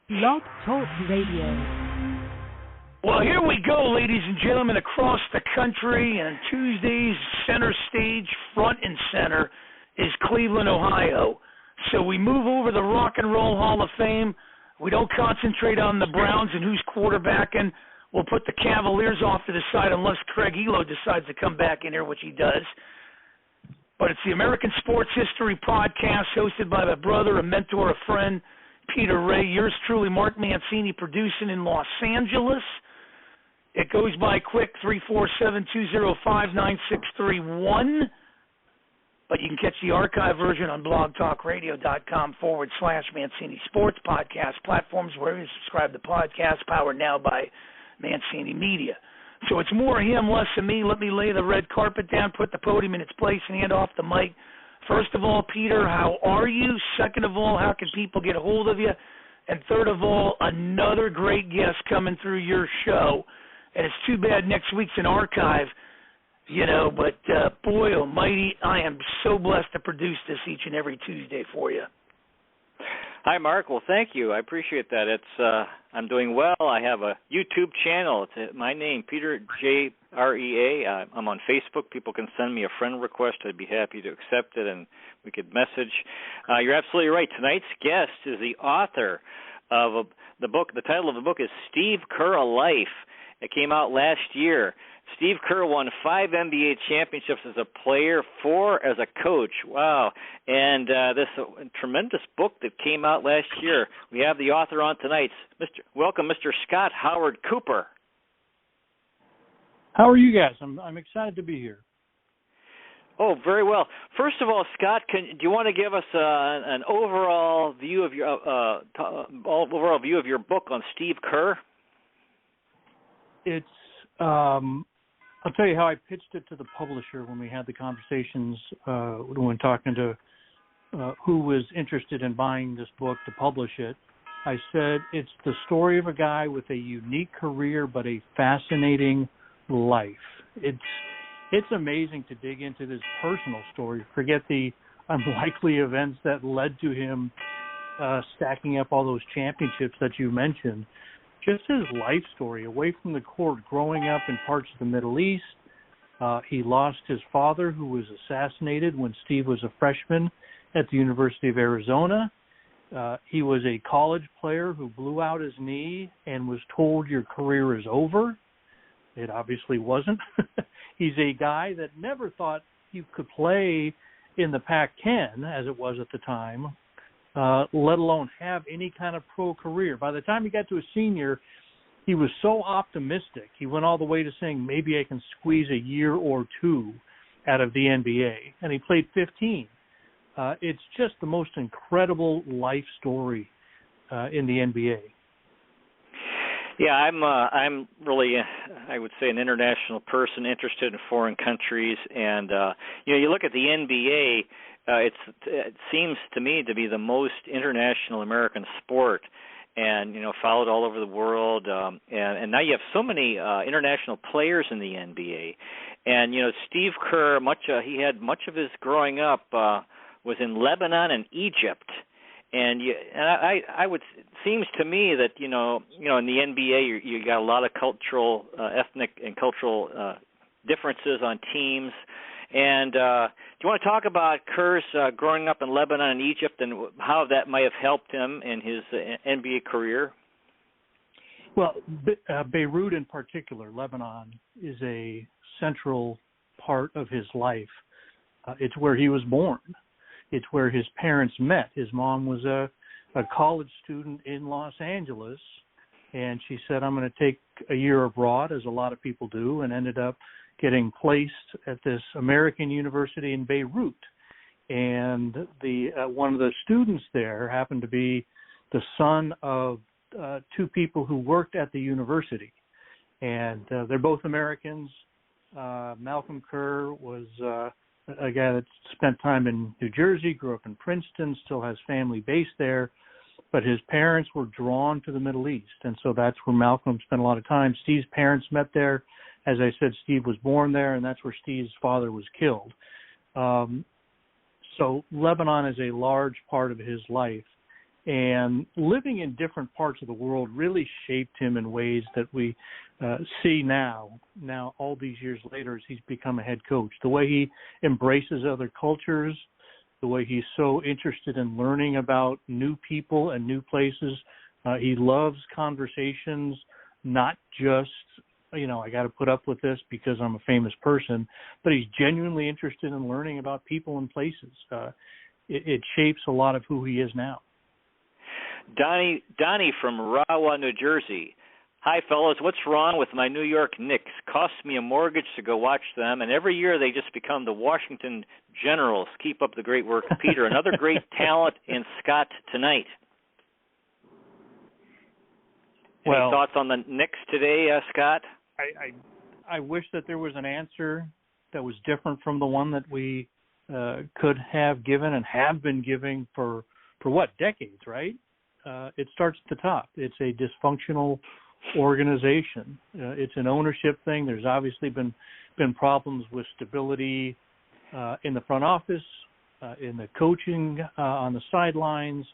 Blog Talk Radio. Well, here we go, ladies and gentlemen, across the country, and Tuesday's center stage, front and center, is Cleveland, Ohio. So we move over the Rock and Roll Hall of Fame. We don't concentrate on the Browns and who's quarterbacking. We'll put the Cavaliers off to the side unless Craig Elo decides to come back in here, which he does. But it's the American Sports History Podcast hosted by my brother, a mentor, a friend, Peter Ray. Yours truly, Mark Mancini, producing in Los Angeles. It goes by quick, 347-205-9631. But you can catch the archive version on blogtalkradio.com/Mancini Sports Podcast platforms where you subscribe to podcasts powered now by Mancini Media. So it's more him, less of me. Let me lay the red carpet down, put the podium in its place, and hand off the mic. First of all, Peter, how are you? Second of all, how can people get a hold of you? And third of all, another great guest coming through your show. And it's too bad next week's an archive, but boy almighty, I am so blessed to produce this each and every Tuesday for you. Hi, Mark. Well, thank you. I appreciate that. I'm doing well. I have a YouTube channel. It's my name, Peter J. REA. I'm on Facebook. People can send me a friend request. I'd be happy to accept it, and we could message. You're absolutely right. Tonight's guest is the author of the book. The title of the book is Steve Kerr, A Life. It came out last year. Steve Kerr won 5 NBA championships as a player, 4 as a coach. Wow. And this tremendous book that came out last year. We have the author on tonight. Welcome, Mr. Scott Howard Cooper. How are you guys? I'm excited to be here. Oh, very well. First of all, Scott, do you want to give us an overall view of your book on Steve Kerr? It's I'll tell you how I pitched it to the publisher when we had the conversations when talking to who was interested in buying this book to publish it. I said it's the story of a guy with a unique career but a fascinating life. It's amazing to dig into this personal story. Forget the unlikely events that led to him stacking up all those championships that you mentioned. Just his life story, away from the court, growing up in parts of the Middle East. He lost his father, who was assassinated when Steve was a freshman at the University of Arizona. He was a college player who blew out his knee and was told your career is over. It obviously wasn't. He's a guy that never thought he could play in the Pac-10, as it was at the time, let alone have any kind of pro career. By the time he got to a senior, he was so optimistic. He went all the way to saying, maybe I can squeeze a year or two out of the NBA. And he played 15. It's just the most incredible life story in the NBA. Yeah, I'm really, I would say, an international person interested in foreign countries. And, you look at the NBA, it seems to me to be the most international American sport, and followed all over the world. And now you have so many international players in the NBA. And Steve Kerr, he had much of his growing up was in Lebanon and Egypt. And I would, it seems to me that in the NBA you got a lot of cultural, ethnic and cultural differences on teams. And do you want to talk about Kerr's growing up in Lebanon and Egypt and how that might have helped him in his NBA career? Well, Beirut in particular, Lebanon, is a central part of his life. It's where he was born. It's where his parents met. His mom was a college student in Los Angeles, and she said, I'm going to take a year abroad, as a lot of people do, and ended up getting placed at this American university in Beirut. And one of the students there happened to be the son of 2 people who worked at the university. And they're both Americans. Malcolm Kerr was a guy that spent time in New Jersey, grew up in Princeton, still has family based there. But his parents were drawn to the Middle East. And so that's where Malcolm spent a lot of time. Steve's parents met there. As I said, Steve was born there, and that's where Steve's father was killed. So Lebanon is a large part of his life. And living in different parts of the world really shaped him in ways that we see now all these years later as he's become a head coach. The way he embraces other cultures, the way he's so interested in learning about new people and new places. He loves conversations, not just, I got to put up with this because I'm a famous person, but he's genuinely interested in learning about people and places. It shapes a lot of who he is now. Donnie from Rahwah, New Jersey. Hi, fellas. What's wrong with my New York Knicks? Costs me a mortgage to go watch them, and every year they just become the Washington Generals. Keep up the great work, Peter. Another great talent in Scott tonight. Any thoughts on the Knicks today, Scott? I wish that there was an answer that was different from the one that we could have given and have been giving for what, decades, right? It starts at the top. It's a dysfunctional organization. It's an ownership thing. There's obviously been problems with stability in the front office, in the coaching, on the sidelines,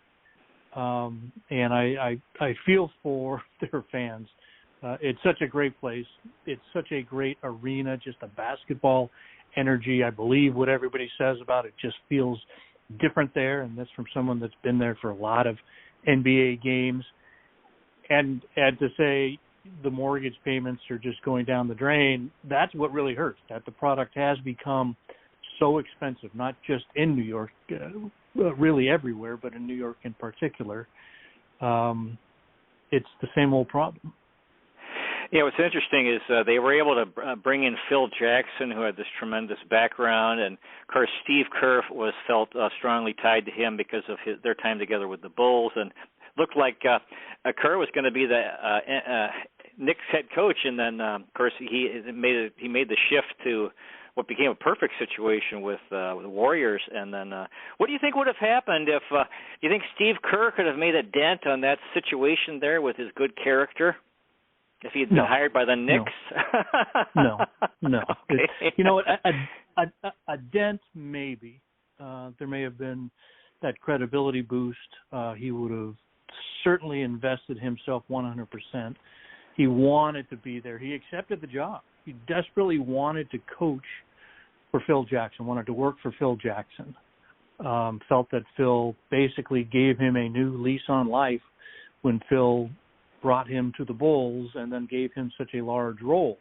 and I feel for their fans. It's such a great place. It's such a great arena, just a basketball energy. I believe what everybody says about it just feels different there, and that's from someone that's been there for a lot of NBA games. And to say the mortgage payments are just going down the drain, that's what really hurts, that the product has become so expensive, not just in New York, really everywhere, but in New York in particular. It's the same old problem. Yeah, what's interesting is they were able to bring in Phil Jackson, who had this tremendous background, and of course Steve Kerr felt strongly tied to him because of their time together with the Bulls, and looked like Kerr was going to be the Knicks head coach, and then of course he made the shift to what became a perfect situation with the Warriors. And then what do you think would have happened if you think Steve Kerr could have made a dent on that situation there with his good character? If he had been hired by the Knicks? No. Okay. A dent, maybe. There may have been that credibility boost. He would have certainly invested himself 100%. He wanted to be there. He accepted the job. He desperately wanted to coach for Phil Jackson, wanted to work for Phil Jackson. Felt that Phil basically gave him a new lease on life when Phil brought him to the Bulls and then gave him such a large role.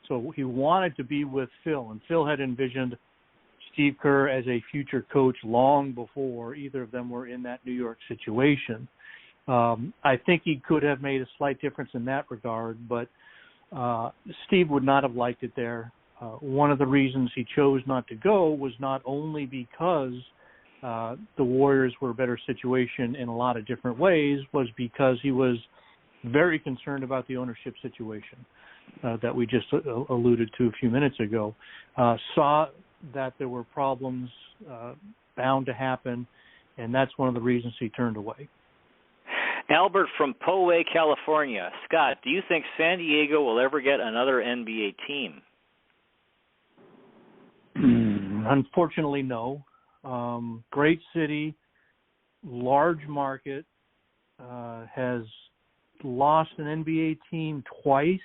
So he wanted to be with Phil, and Phil had envisioned Steve Kerr as a future coach long before either of them were in that New York situation. I think he could have made a slight difference in that regard, but Steve would not have liked it there. One of the reasons he chose not to go was not only because the Warriors were a better situation in a lot of different ways, was because he was very concerned about the ownership situation that we just alluded to a few minutes ago. Saw that there were problems bound to happen, and that's one of the reasons he turned away. Albert from Poway, California. Scott, do you think San Diego will ever get another NBA team? Unfortunately, no. Great city, large market, has lost an NBA team twice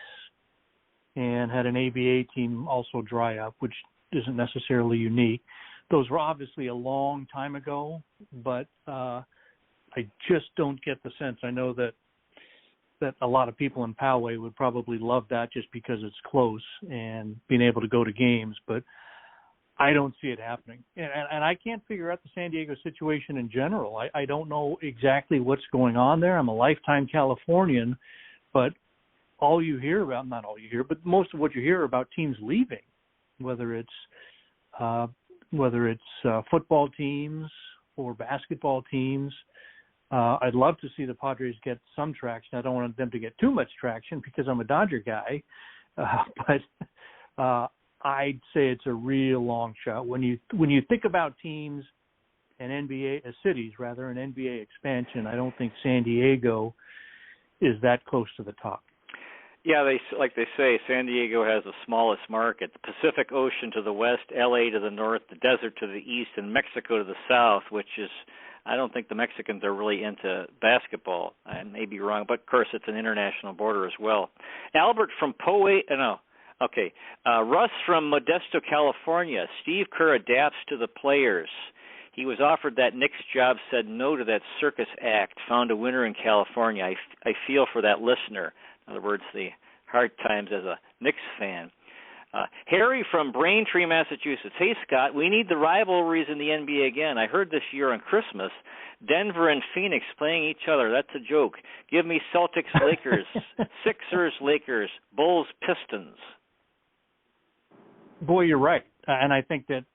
and had an ABA team also dry up, which isn't necessarily unique. Those were obviously a long time ago, but I just don't get the sense. I know that a lot of people in Poway would probably love that just because it's close and being able to go to games, but I don't see it happening. And I can't figure out the San Diego situation in general. I don't know exactly what's going on there. I'm a lifetime Californian, but all you hear about, not all you hear, but most of what you hear about teams leaving, whether it's football teams or basketball temes. I'd love to see the Padres get some traction. I don't want them to get too much traction because I'm a Dodger guy, but I'd say it's a real long shot. When you think about teams and cities rather, an NBA expansion, I don't think San Diego is that close to the top. Yeah, like they say, San Diego has the smallest market. The Pacific Ocean to the west, LA to the north, the desert to the east, and Mexico to the south, which is I don't think the Mexicans are really into basketball. I may be wrong, but of course it's an international border as well. Albert from Russ from Modesto, California. Steve Kerr adapts to the players. He was offered that Knicks job, said no to that circus act, found a winner in California. I feel for that listener. In other words, the hard times as a Knicks fan. Harry from Braintree, Massachusetts. Hey, Scott, we need the rivalries in the NBA again. I heard this year on Christmas, Denver and Phoenix playing each other. That's a joke. Give me Celtics, Lakers, Sixers, Lakers, Bulls, Pistons. Boy, you're right. And I think that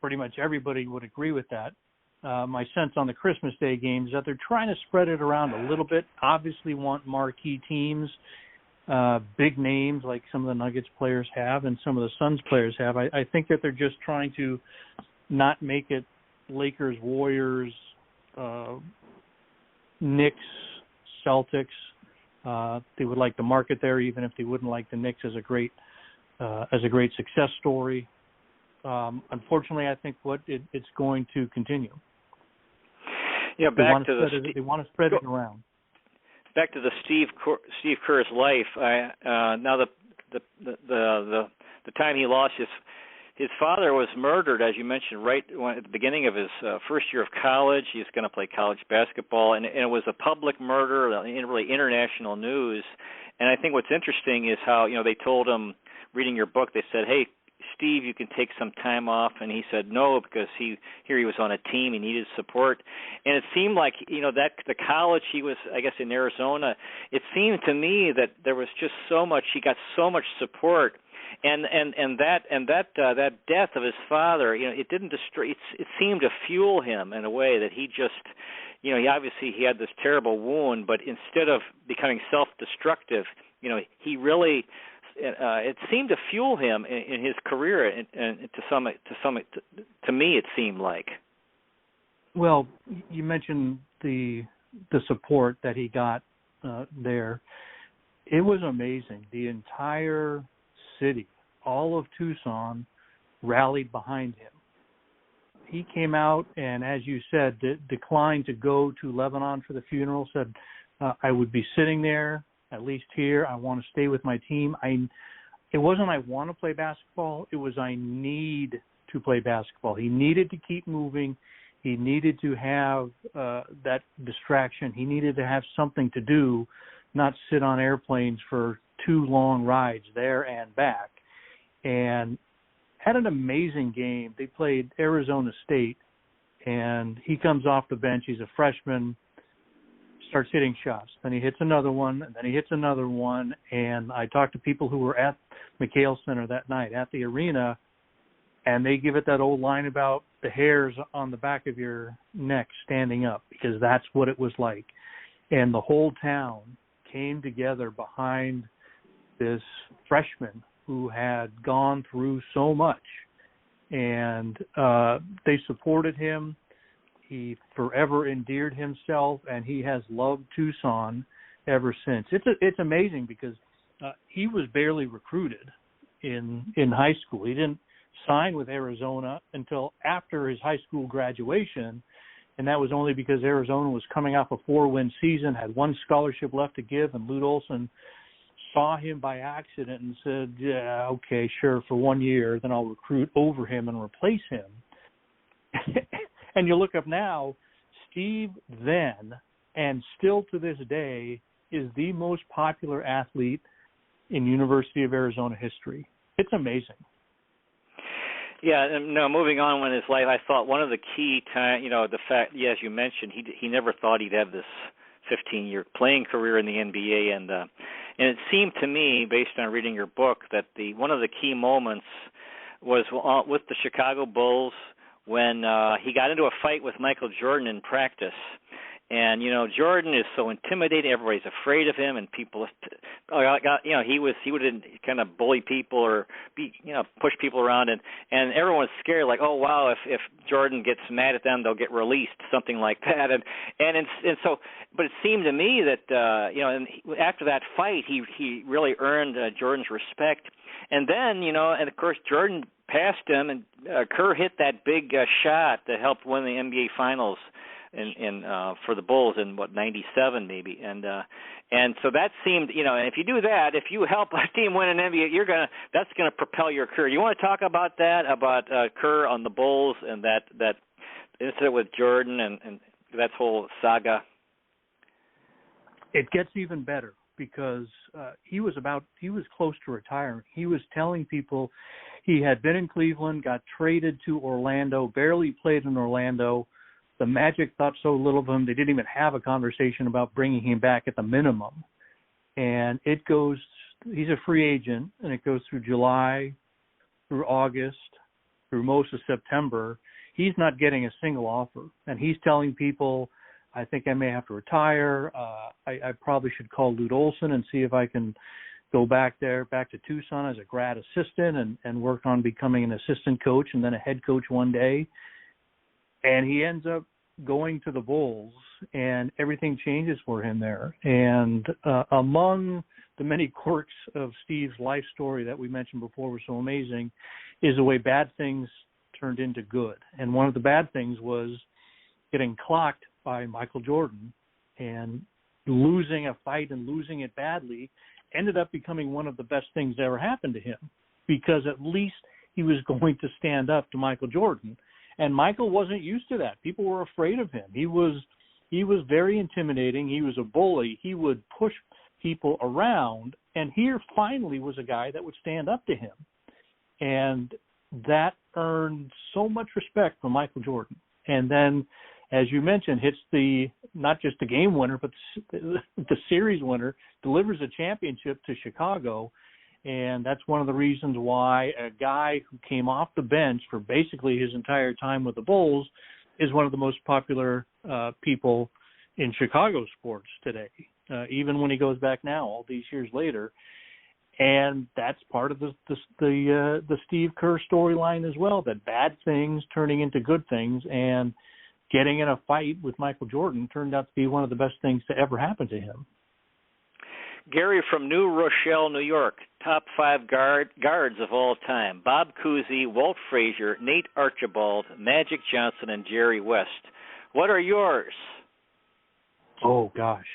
pretty much everybody would agree with that. My sense on the Christmas Day games is that they're trying to spread it around a little bit. Obviously want marquee teams, big names like some of the Nuggets players have and some of the Suns players have. I think that they're just trying to not make it Lakers, Warriors, Knicks, Celtics. They would like to market there, even if they wouldn't like the Knicks as a great success story. Unfortunately, I think it's going to continue. Yeah, they want to spread it around. Back to the Steve Kerr's life. Now the time he lost his father was murdered, as you mentioned, right at the beginning of his first year of college. He was going to play college basketball, and it was a public murder, really international news. And I think what's interesting is how they told him, reading your book, they said, "Hey, Steve, you can take some time off," and he said no because he was on a team, he needed support, and it seemed like that the college he was, I guess, in Arizona, it seemed to me that there was just so much, he got so much support, and that death of his father, it didn't destroy, it seemed to fuel him in a way that he just, he had this terrible wound, but instead of becoming self-destructive, he really. It seemed to fuel him in his career, and to me, it seemed like. Well, you mentioned the support that he got there. It was amazing. The entire city, all of Tucson, rallied behind him. He came out and, as you said, declined to go to Lebanon for the funeral. Said, "I would be sitting there. At least here, I want to stay with my team." It wasn't I want to play basketball. It was I need to play basketball. He needed to keep moving. He needed to have that distraction. He needed to have something to do, not sit on airplanes for 2 long rides there and back. And had an amazing game. They played Arizona State, and he comes off the bench. He's a freshman. Starts hitting shots. Then he hits another one, and then he hits another one. And I talked to people who were at McHale Center that night at the arena, and they give it that old line about the hairs on the back of your neck standing up, because that's what it was like. And the whole town came together behind this freshman who had gone through so much, and they supported him. He forever endeared himself, and he has loved Tucson ever since. It's amazing because he was barely recruited in high school. He didn't sign with Arizona until after his high school graduation, and that was only because Arizona was coming off a 4-win season, had one scholarship left to give, and Lute Olson saw him by accident and said, "Yeah, okay, sure, for 1 year, then I'll recruit over him and replace him." And you look up now, Steve then, and still to this day, is the most popular athlete in University of Arizona history. It's amazing. Yeah, and no, moving on in his life, I thought one of the key time, the fact, as you mentioned, he never thought he'd have this 15-year playing career in the NBA, and it seemed to me, based on reading your book, that one of the key moments was with the Chicago Bulls, when he got into a fight with Michael Jordan in practice. And, Jordan is so intimidating. Everybody's afraid of him, and people, he would kind of bully people or push people around, and everyone's scared, like, oh, wow, if Jordan gets mad at them, they'll get released, something like that. And so, but it seemed to me that, and after that fight, he really earned Jordan's respect. And then, and of course, Jordan passed him, and Kerr hit that big shot that helped win the NBA Finals in for the Bulls in '97 maybe, and so that seemed, and if you do that, if you help a team win an NBA, that's gonna propel your career. You want to talk about that, about Kerr on the Bulls and that incident with Jordan and that whole saga? It gets even better because he was close to retiring. He was telling people he had been in Cleveland, got traded to Orlando, barely played in Orlando. The Magic thought so little of him, they didn't even have a conversation about bringing him back at the minimum. And he's a free agent, and it goes through July, through August, through most of September. He's not getting a single offer. And he's telling people, I think I may have to retire. I probably should call Lute Olson and see if I can go back to Tucson as a grad assistant and work on becoming an assistant coach and then a head coach one day. And he ends up going to the Bulls, and everything changes for him there. And among the many quirks of Steve's life story that we mentioned before were so amazing is the way bad things turned into good. And one of the bad things was getting clocked by Michael Jordan, and losing a fight and losing it badly ended up becoming one of the best things that ever happened to him, because at least he was going to stand up to Michael Jordan. And Michael wasn't used to that. People were afraid of him. He was very intimidating. He was a bully. He would push people around. And here finally was a guy that would stand up to him. And that earned so much respect from Michael Jordan. And then, as you mentioned, hits not just the game winner, but the series winner, delivers a championship to Chicago. And that's one of the reasons why a guy who came off the bench for basically his entire time with the Bulls is one of the most popular people in Chicago sports today, even when he goes back now, all these years later. And that's part of the Steve Kerr storyline as well, that bad things turning into good things, and getting in a fight with Michael Jordan turned out to be one of the best things to ever happen to him. Gary from New Rochelle, New York, top 5 guards of all time: Bob Cousy, Walt Frazier, Nate Archibald, Magic Johnson, and Jerry West. What are yours? Oh, gosh.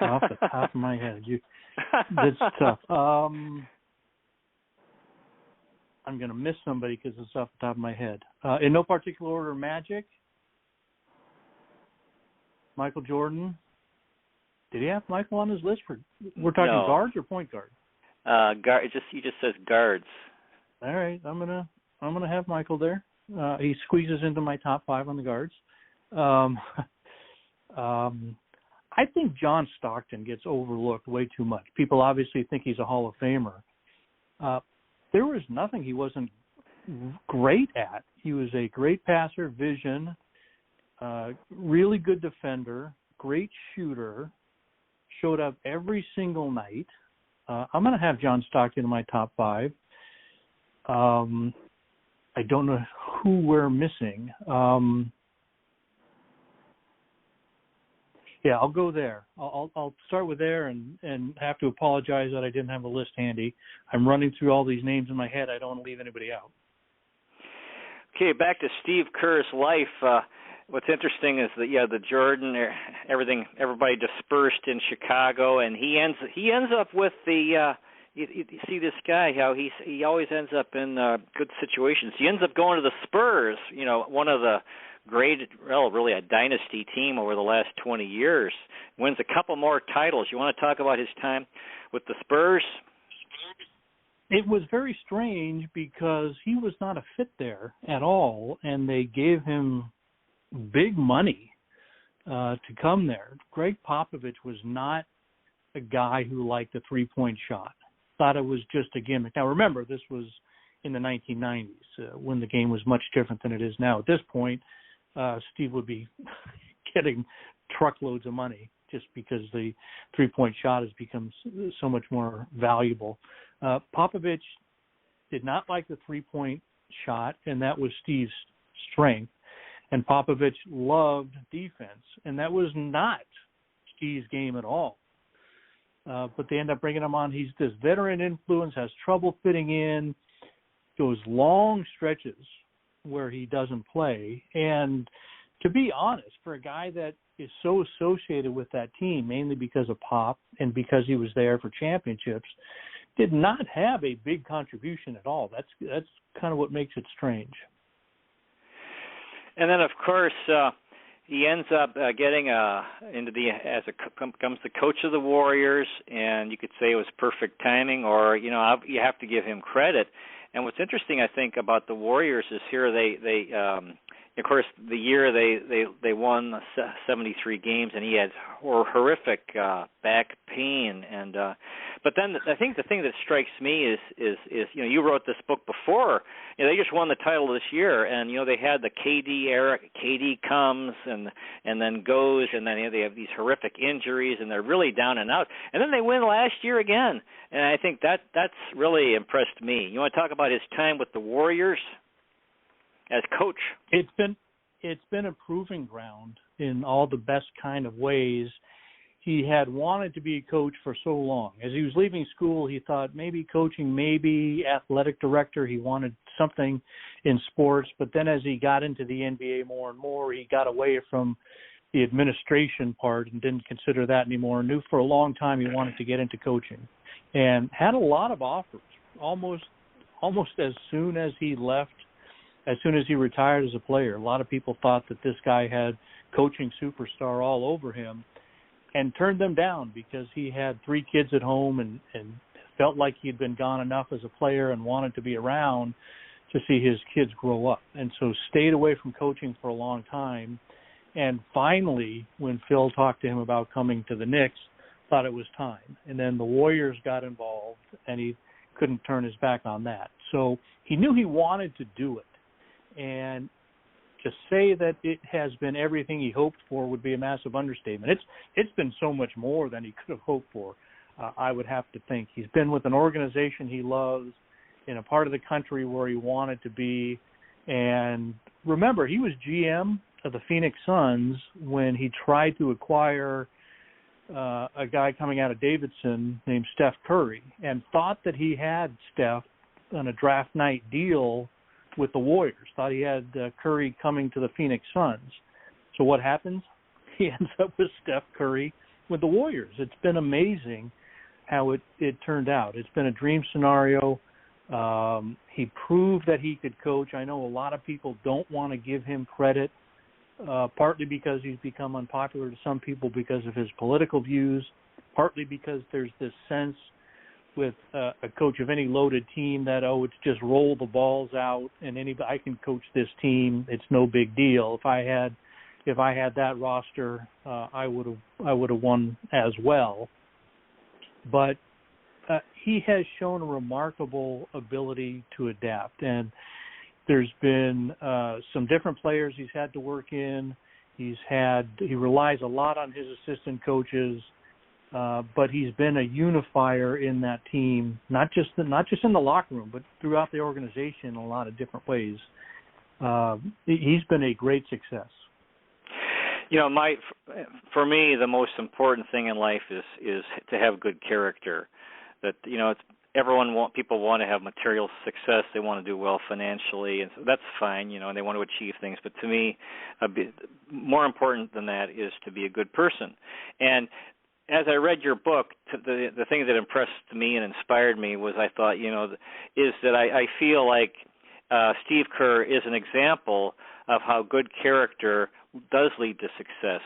Off the top of my head. That's tough. I'm going to miss somebody because it's off the top of my head. In no particular order: Magic, Michael Jordan. Did he have Michael on his list? We're talking guards or point guard? He just says guards. All right, I'm gonna have Michael there. He squeezes into my top 5 on the guards. I think John Stockton gets overlooked way too much. People obviously think he's a Hall of Famer. There was nothing he wasn't great at. He was a great passer, vision, really good defender, great shooter, showed up every single night. I'm going to have John Stockton in my top 5. I don't know who we're missing. Yeah, I'll go there. I'll start with there and have to apologize that I didn't have a list handy. I'm running through all these names in my head. I don't want to leave anybody out. Okay, back to Steve Kerr's life. What's interesting is that the Jordan, everybody dispersed in Chicago, and he ends up with the. You see this guy, how he always ends up in good situations. He ends up going to the Spurs. One of the great, really a dynasty team over the last 20 years. Wins a couple more titles. You want to talk about his time with the Spurs? It was very strange because he was not a fit there at all, and they gave him big money to come there. Greg Popovich was not a guy who liked the three-point shot. Thought it was just a gimmick. Now, remember, this was in the 1990s when the game was much different than it is now. At this point, Steve would be getting truckloads of money just because the three-point shot has become so much more valuable. Popovich did not like the three-point shot, and that was Steve's strength. And Popovich loved defense, and that was not Steve's game at all. But they end up bringing him on. He's this veteran influence, has trouble fitting in, goes long stretches where he doesn't play. And to be honest, for a guy that is so associated with that team, mainly because of Pop and because he was there for championships, did not have a big contribution at all. That's kind of what makes it strange. And then, of course, he ends up getting becomes the coach of the Warriors, and you could say it was perfect timing, or you have to give him credit. And what's interesting, I think, about the Warriors is here they of course, the year they won 73 games, and he had horrific back pain. And but then I think the thing that strikes me is you wrote this book before. They just won the title this year, and they had the KD era. KD comes and then goes, and then they have these horrific injuries, and they're really down and out. And then they win last year again, and I think that's really impressed me. You want to talk about his time with the Warriors as coach? It's been a proving ground in all the best kind of ways. He had wanted to be a coach for so long. As he was leaving school, he thought maybe coaching, maybe athletic director. He wanted something in sports. But then as he got into the NBA more and more, he got away from the administration part and didn't consider that anymore. Knew for a long time he wanted to get into coaching and had a lot of offers almost as soon as he left. As soon as he retired as a player, a lot of people thought that this guy had coaching superstar all over him and turned them down because he had 3 kids at home and felt like he'd been gone enough as a player and wanted to be around to see his kids grow up. And so stayed away from coaching for a long time. And finally, when Phil talked to him about coming to the Knicks, thought it was time. And then the Warriors got involved, and he couldn't turn his back on that. So he knew he wanted to do it. And to say that it has been everything he hoped for would be a massive understatement. It's been so much more than he could have hoped for, I would have to think. He's been with an organization he loves in a part of the country where he wanted to be. And remember, he was GM of the Phoenix Suns when he tried to acquire a guy coming out of Davidson named Steph Curry and thought that he had Steph on a draft night deal with the Warriors, thought he had Curry coming to the Phoenix Suns. So what happens? He ends up with Steph Curry with the Warriors. It's been amazing how it turned out. It's been a dream scenario. He proved that he could coach. I know a lot of people don't want to give him credit, partly because he's become unpopular to some people because of his political views, partly because there's this sense with a coach of any loaded team that, it's just roll the balls out and I can coach this team. It's no big deal. If I had that roster, I would have won as well. But he has shown a remarkable ability to adapt, and there's been some different players he's had to work in. He relies a lot on his assistant coaches. But he's been a unifier in that team, not just in the locker room, but throughout the organization in a lot of different ways. He's been a great success. For me, the most important thing in life is to have good character. That people want to have material success. They want to do well financially, and so that's fine. And they want to achieve things. But to me, more important than that is to be a good person. And as I read your book, the thing that impressed me and inspired me was I thought, is that I feel like Steve Kerr is an example of how good character does lead to success,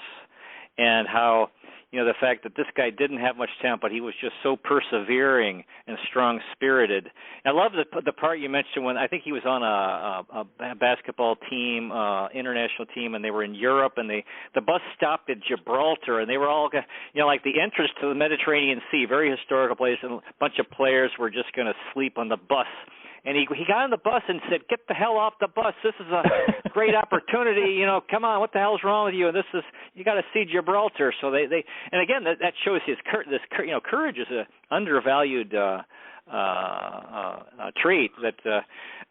and how the fact that this guy didn't have much talent, but he was just so persevering and strong-spirited. I love the part you mentioned when I think he was on a basketball team, international team, and they were in Europe, and the bus stopped at Gibraltar, and they were all, like the entrance to the Mediterranean Sea, very historical place, and a bunch of players were just going to sleep on the bus. And he got on the bus and said, "Get the hell off the bus! This is a great opportunity. Come on, what the hell's wrong with you? And you got to see Gibraltar." So they and again that shows courage is an undervalued trait that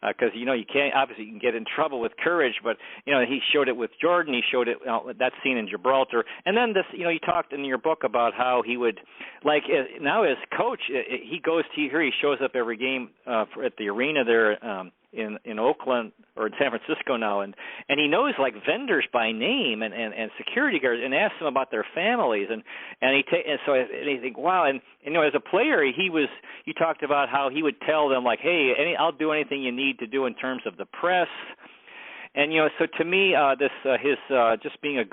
because you can't obviously you can get in trouble with courage, but he showed it with Jordan. He showed it that scene in Gibraltar, and then this you talked in your book about how he would now as coach he goes to here. He shows up every game at the arena there in Oakland or in San Francisco now, and he knows like vendors by name and security guards, and asks them about their families, and you think, wow, and as a player you talked about how he would tell them like, hey, I'll do anything you need to do in terms of the press. And so to me, just being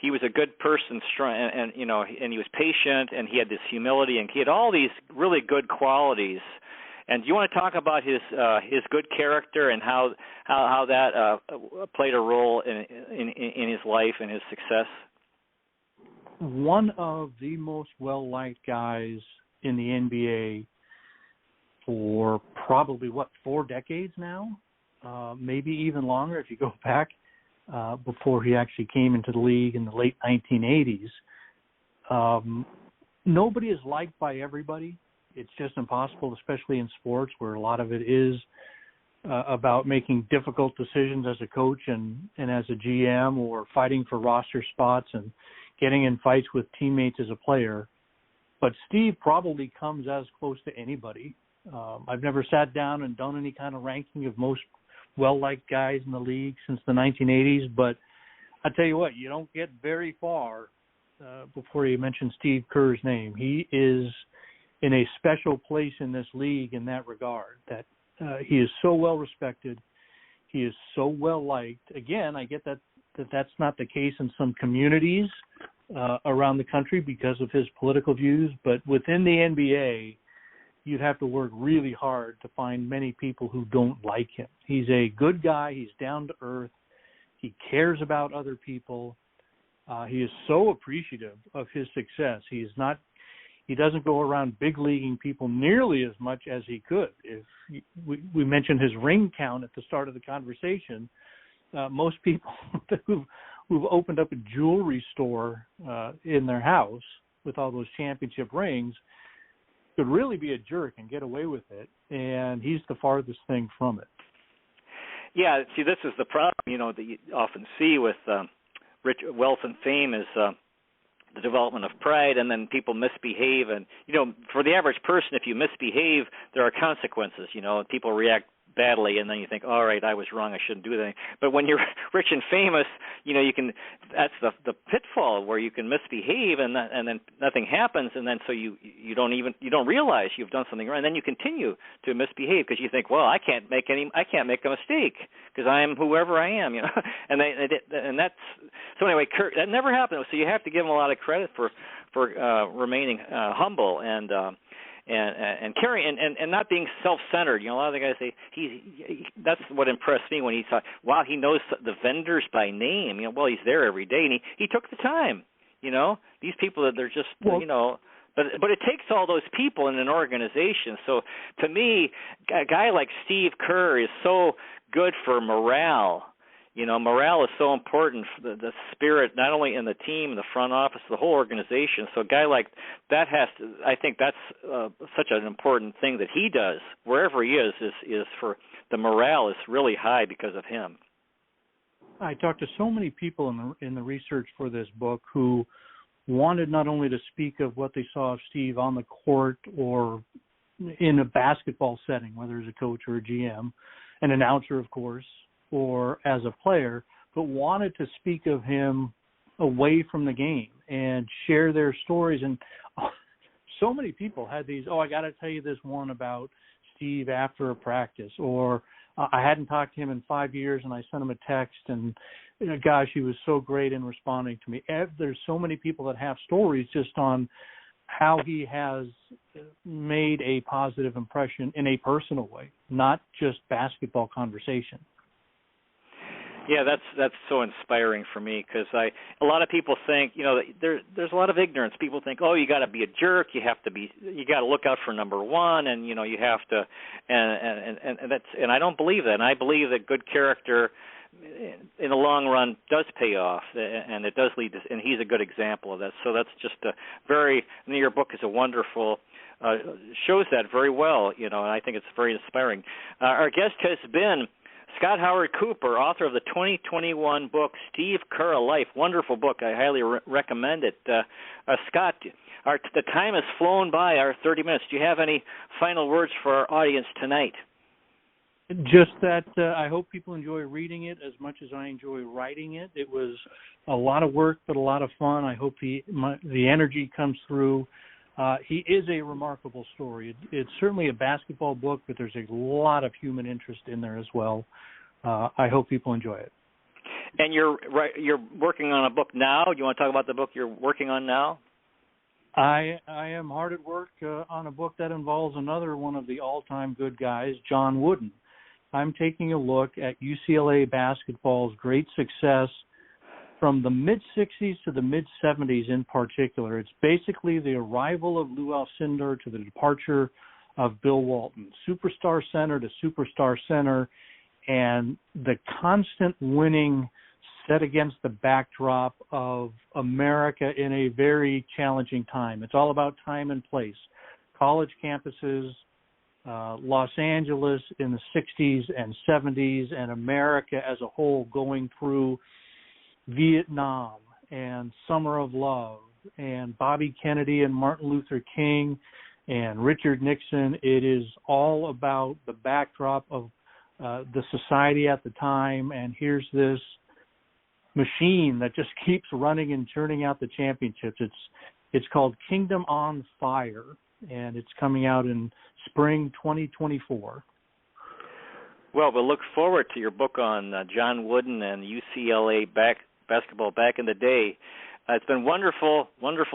he was a good person, strong, and he was patient, and he had this humility, and he had all these really good qualities. And do you want to talk about his good character and how that played a role in his life and his success? One of the most well-liked guys in the NBA for probably 4 decades now. Maybe even longer if you go back before he actually came into the league in the late 1980s. Nobody is liked by everybody. It's just impossible, especially in sports where a lot of it is about making difficult decisions as a coach and as a GM, or fighting for roster spots and getting in fights with teammates as a player. But Steve probably comes as close to anybody. I've never sat down and done any kind of ranking of most well-liked guys in the league since the 1980s, but I tell you what, you don't get very far before you mention Steve Kerr's name. He is in a special place in this league in that regard, that he is so well-respected. He is so well-liked. Again, I get that's not the case in some communities around the country because of his political views, but within the NBA, you'd have to work really hard to find many people who don't like him. He's a good guy. He's down to earth. He cares about other people. He is so appreciative of his success. He doesn't go around big leaguing people nearly as much as he could. If we mentioned his ring count at the start of the conversation, most people who've opened up a jewelry store in their house with all those championship rings could really be a jerk and get away with it, and he's the farthest thing from it. Yeah, see, this is the problem, that you often see with wealth and fame is the development of pride, and then people misbehave. And, for the average person, if you misbehave, there are consequences, and people react badly, and then you think, all right, I was wrong, I shouldn't do that. But when you're rich and famous, that's the pitfall where you can misbehave and then nothing happens, and then so you don't realize you've done something wrong, and then you continue to misbehave because you think, well, I can't make a mistake because I am whoever I am, and that's so anyway. That never happened. So you have to give him a lot of credit for remaining humble and caring and not being self-centered. A lot of the guys say that's what impressed me when he thought, wow, he knows the vendors by name. Well, he's there every day, and he took the time. These people that they're just but it takes all those people in an organization. So to me, a guy like Steve Kerr is so good for morale. Morale is so important for the spirit, not only in the team, the front office, the whole organization. So a guy like that I think that's such an important thing that he does, wherever he is for the morale is really high because of him. I talked to so many people in the research for this book who wanted not only to speak of what they saw of Steve on the court or in a basketball setting, whether as a coach or a GM, an announcer, of course, or as a player, but wanted to speak of him away from the game and share their stories. And so many people had these, I got to tell you this one about Steve after a practice, or I hadn't talked to him in 5 years and I sent him a text and, gosh, he was so great in responding to me. There's so many people that have stories just on how he has made a positive impression in a personal way, not just basketball conversation. Yeah, that's so inspiring for me because a lot of people think, there's a lot of ignorance. People think, you got to be a jerk, you got to look out for number one, and you have to, and I don't believe that. And I believe that good character, in the long run, does pay off, and it does lead to, and he's a good example of that. So that's just your book is a wonderful. Shows that very well, and I think it's very inspiring. Our guest has been Scott Howard Cooper, author of the 2021 book, Steve Kerr, A Life. Wonderful book. I highly recommend it. Scott, the time has flown by, our 30 minutes. Do you have any final words for our audience tonight? Just that I hope people enjoy reading it as much as I enjoy writing it. It was a lot of work, but a lot of fun. I hope the energy comes through. He is a remarkable story. It's certainly a basketball book, but there's a lot of human interest in there as well. I hope people enjoy it. And you're working on a book now. Do you want to talk about the book you're working on now? I am hard at work on a book that involves another one of the all-time good guys, John Wooden. I'm taking a look at UCLA basketball's great success from the mid-'60s to the mid-'70s in particular. It's basically the arrival of Lou Alcindor to the departure of Bill Walton, superstar center to superstar center, and the constant winning set against the backdrop of America in a very challenging time. It's all about time and place. College campuses, Los Angeles in the 60s and 70s, and America as a whole going through Vietnam and Summer of Love and Bobby Kennedy and Martin Luther King and Richard Nixon. It is all about the backdrop of the society at the time, and here's this machine that just keeps running and churning out the championships. It's called Kingdom on Fire, and it's coming out in spring 2024. Well, we'll look forward to your book on John Wooden and UCLA basketball back in the day. It's been wonderful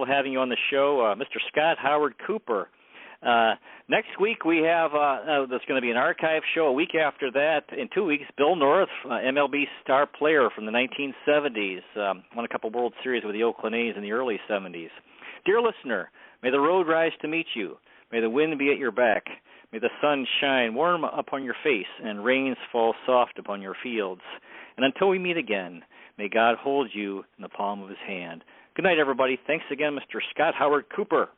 having you on the show, Mr. Scott Howard Cooper. Next week we have there's going to be an archive show. A week after that, in 2 weeks, Bill North, MLB star player from the 1970s, won a couple World Series with the Oakland A's in the early 70s. Dear listener, may the road rise to meet you. May the wind be at your back. May the sun shine warm upon your face and rains fall soft upon your fields. And until we meet again, may God hold you in the palm of his hand. Good night, everybody. Thanks again, Mr. Scott Howard Cooper.